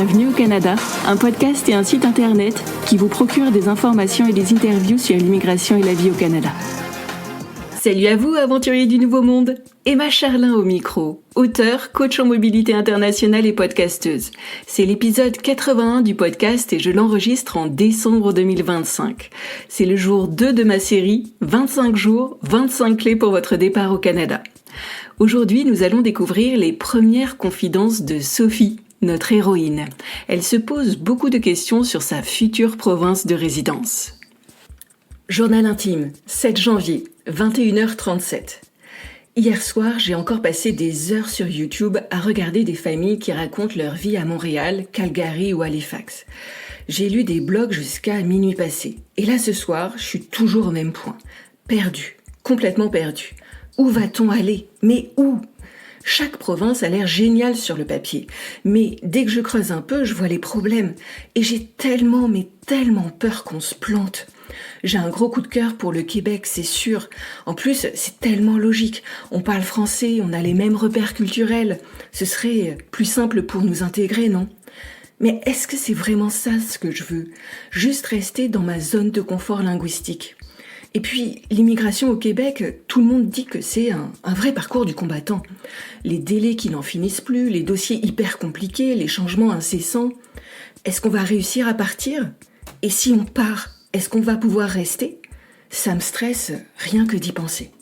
Bienvenue au Canada, un podcast et un site internet qui vous procure des informations et des interviews sur l'immigration et la vie au Canada. Salut à vous, aventuriers du Nouveau Monde! Emma Charlin au micro, auteure, coach en mobilité internationale et podcasteuse. C'est l'épisode 81 du podcast et je l'enregistre en décembre 2025. C'est le jour 2 de ma série 25 jours, 25 clés pour votre départ au Canada. Aujourd'hui, nous allons découvrir les premières confidences de Sophie, notre héroïne. Elle se pose beaucoup de questions sur sa future province de résidence. Journal intime, 7 janvier, 21h37. Hier soir, j'ai encore passé des heures sur YouTube à regarder des familles qui racontent leur vie à Montréal, Calgary ou Halifax. J'ai lu des blogs jusqu'à minuit passé. Et là, ce soir, je suis toujours au même point. Perdue, complètement perdue. Où va-t-on aller? Mais où? Chaque province a l'air géniale sur le papier. Mais dès que je creuse un peu, je vois les problèmes. Et j'ai tellement peur qu'on se plante. J'ai un gros coup de cœur pour le Québec, c'est sûr. En plus, c'est tellement logique. On parle français, on a les mêmes repères culturels. Ce serait plus simple pour nous intégrer, non? Mais est-ce que c'est vraiment ça ce que je veux? Juste rester dans ma zone de confort linguistique. Et puis, l'immigration au Québec, tout le monde dit que c'est un vrai parcours du combattant. Les délais qui n'en finissent plus, les dossiers hyper compliqués, les changements incessants. Est-ce qu'on va réussir à partir? Et si on part, est-ce qu'on va pouvoir rester? Ça me stresse rien que d'y penser.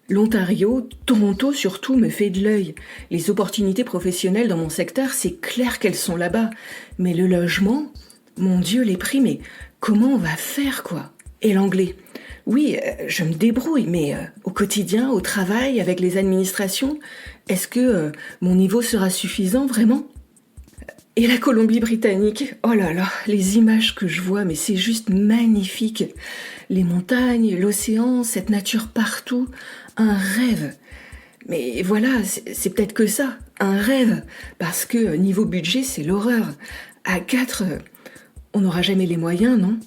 L'Ontario, Toronto surtout, me fait de l'œil. Les opportunités professionnelles dans mon secteur, c'est clair qu'elles sont là-bas. Mais le logement, mon Dieu, les prix, mais comment on va faire, quoi? Et l'anglais? Oui, je me débrouille, mais au quotidien, au travail, avec les administrations, est-ce que mon niveau sera suffisant, vraiment? Et la Colombie-Britannique, oh là là, les images que je vois, mais c'est juste magnifique. Les montagnes, l'océan, cette nature partout, un rêve. Mais voilà, c'est peut-être que ça, un rêve, parce que niveau budget, c'est l'horreur. À 4, on n'aura jamais les moyens, non?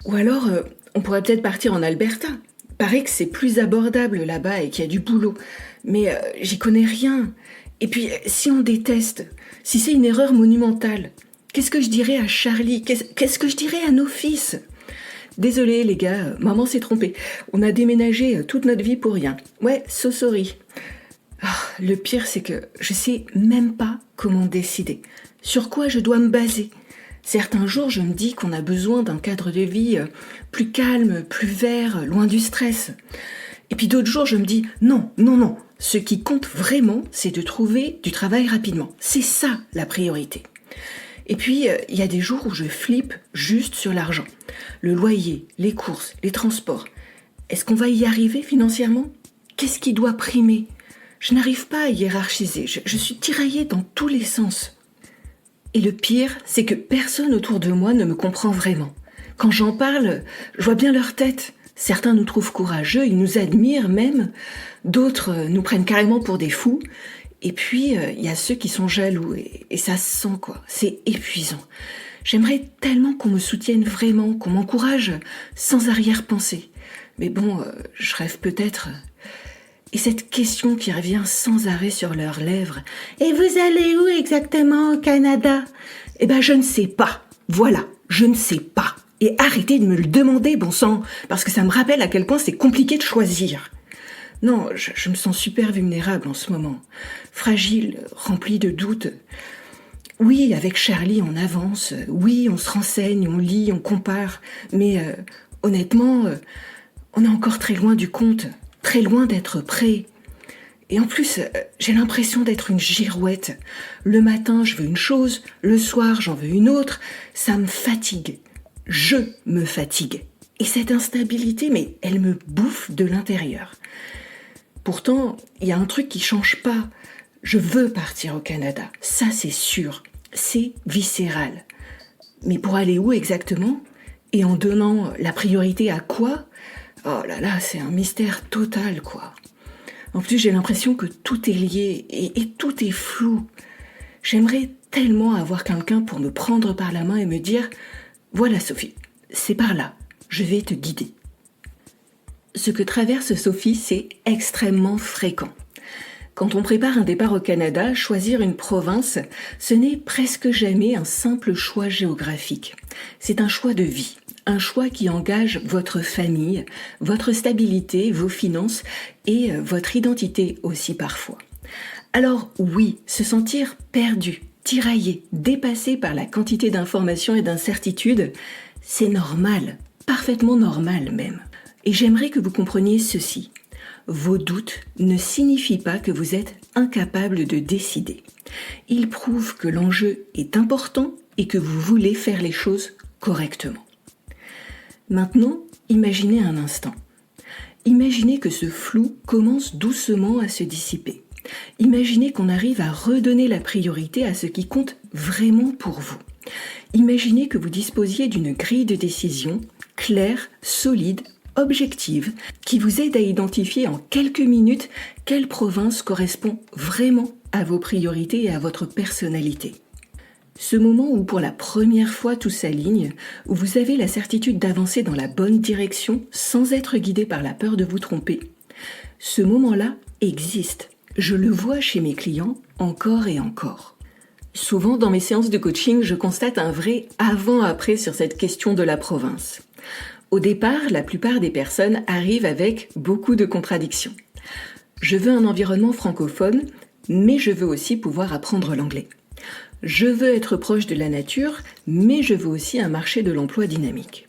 Ou alors, on pourrait peut-être partir en Alberta. Paraît que c'est plus abordable là-bas et qu'il y a du boulot. Mais j'y connais rien. Et puis, si on déteste, si c'est une erreur monumentale, qu'est-ce que je dirais à Charlie? Qu'est-ce que je dirais à nos fils? Désolé les gars, maman s'est trompée. On a déménagé toute notre vie pour rien. Ouais, so sorry. Le pire, c'est que je sais même pas comment décider. Sur quoi je dois me baser? Certains jours, je me dis qu'on a besoin d'un cadre de vie plus calme, plus vert, loin du stress. Et puis d'autres jours, je me dis non. Ce qui compte vraiment, c'est de trouver du travail rapidement. C'est ça la priorité. Et puis, il y a des jours où je flippe juste sur l'argent. Le loyer, les courses, les transports. Est-ce qu'on va y arriver financièrement? Qu'est-ce qui doit primer? Je n'arrive pas à hiérarchiser. Je suis tiraillée dans tous les sens. Et le pire, c'est que personne autour de moi ne me comprend vraiment. Quand j'en parle, je vois bien leur tête. Certains nous trouvent courageux, ils nous admirent même. D'autres nous prennent carrément pour des fous. Et puis, il y a ceux qui sont jaloux. Et ça se sent, quoi. C'est épuisant. J'aimerais tellement qu'on me soutienne vraiment, qu'on m'encourage sans arrière-pensée. Mais bon, je rêve peut-être. Et cette question qui revient sans arrêt sur leurs lèvres. « Et vous allez où exactement au Canada ?» Eh ben, je ne sais pas. Voilà, je ne sais pas. Et arrêtez de me le demander, bon sang, parce que ça me rappelle à quel point c'est compliqué de choisir. Non, je me sens super vulnérable en ce moment. Fragile, remplie de doutes. Oui, avec Charlie, on avance. Oui, on se renseigne, on lit, on compare. Mais honnêtement, on est encore très loin du compte. Très loin d'être prêt. Et en plus, j'ai l'impression d'être une girouette. Le matin, je veux une chose. Le soir, j'en veux une autre. Ça me fatigue. Je me fatigue. Et cette instabilité, mais elle me bouffe de l'intérieur. Pourtant, il y a un truc qui change pas. Je veux partir au Canada. Ça, c'est sûr. C'est viscéral. Mais pour aller où exactement? Et en donnant la priorité à quoi? Oh là là, c'est un mystère total, quoi. En plus, j'ai l'impression que tout est lié et tout est flou. J'aimerais tellement avoir quelqu'un pour me prendre par la main et me dire « Voilà Sophie, c'est par là, je vais te guider. » Ce que traverse Sophie, c'est extrêmement fréquent. Quand on prépare un départ au Canada, choisir une province, ce n'est presque jamais un simple choix géographique. C'est un choix de vie, un choix qui engage votre famille, votre stabilité, vos finances et votre identité aussi parfois. Alors oui, se sentir perdu, tiraillé, dépassé par la quantité d'informations et d'incertitudes, c'est normal, parfaitement normal même. Et j'aimerais que vous compreniez ceci. Vos doutes ne signifient pas que vous êtes incapable de décider. Ils prouvent que l'enjeu est important et que vous voulez faire les choses correctement. Maintenant, imaginez un instant. Imaginez que ce flou commence doucement à se dissiper. Imaginez qu'on arrive à redonner la priorité à ce qui compte vraiment pour vous. Imaginez que vous disposiez d'une grille de décision claire, solide, objective, qui vous aide à identifier en quelques minutes quelle province correspond vraiment à vos priorités et à votre personnalité. Ce moment où pour la première fois tout s'aligne, où vous avez la certitude d'avancer dans la bonne direction sans être guidé par la peur de vous tromper, ce moment-là existe. Je le vois chez mes clients encore et encore. Souvent dans mes séances de coaching, je constate un vrai avant-après sur cette question de la province. Au départ, la plupart des personnes arrivent avec beaucoup de contradictions. Je veux un environnement francophone, mais je veux aussi pouvoir apprendre l'anglais. Je veux être proche de la nature, mais je veux aussi un marché de l'emploi dynamique.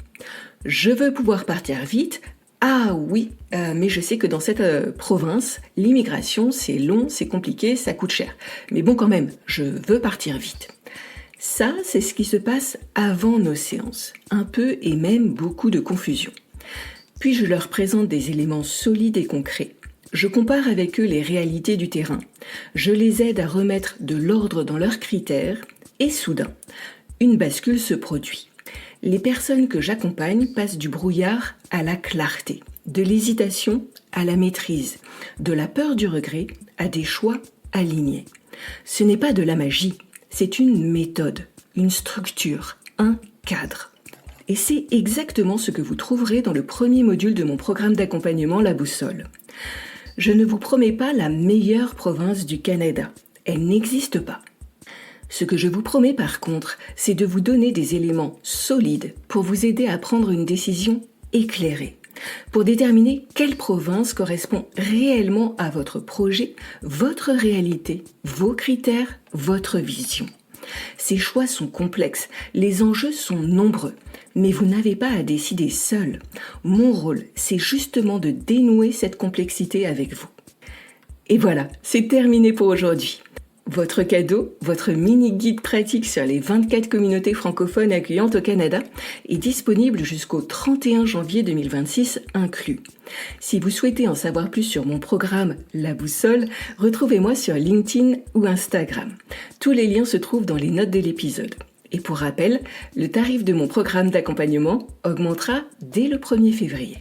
Je veux pouvoir partir vite. Ah oui, mais je sais que dans cette province, l'immigration, c'est long, c'est compliqué, ça coûte cher. Mais bon quand même, je veux partir vite. Ça, c'est ce qui se passe avant nos séances. Un peu et même beaucoup de confusion. Puis je leur présente des éléments solides et concrets. Je compare avec eux les réalités du terrain. Je les aide à remettre de l'ordre dans leurs critères et soudain, une bascule se produit. Les personnes que j'accompagne passent du brouillard à la clarté, de l'hésitation à la maîtrise, de la peur du regret à des choix alignés. Ce n'est pas de la magie. C'est une méthode, une structure, un cadre. Et c'est exactement ce que vous trouverez dans le premier module de mon programme d'accompagnement La Boussole. Je ne vous promets pas la meilleure province du Canada. Elle n'existe pas. Ce que je vous promets par contre, c'est de vous donner des éléments solides pour vous aider à prendre une décision éclairée, pour déterminer quelle province correspond réellement à votre projet, votre réalité, vos critères, votre vision. Ces choix sont complexes, les enjeux sont nombreux, mais vous n'avez pas à décider seul. Mon rôle, c'est justement de dénouer cette complexité avec vous. Et voilà, c'est terminé pour aujourd'hui. Votre cadeau, votre mini-guide pratique sur les 24 communautés francophones accueillantes au Canada est disponible jusqu'au 31 janvier 2026 inclus. Si vous souhaitez en savoir plus sur mon programme La Boussole, retrouvez-moi sur LinkedIn ou Instagram. Tous les liens se trouvent dans les notes de l'épisode. Et pour rappel, le tarif de mon programme d'accompagnement augmentera dès le 1er février.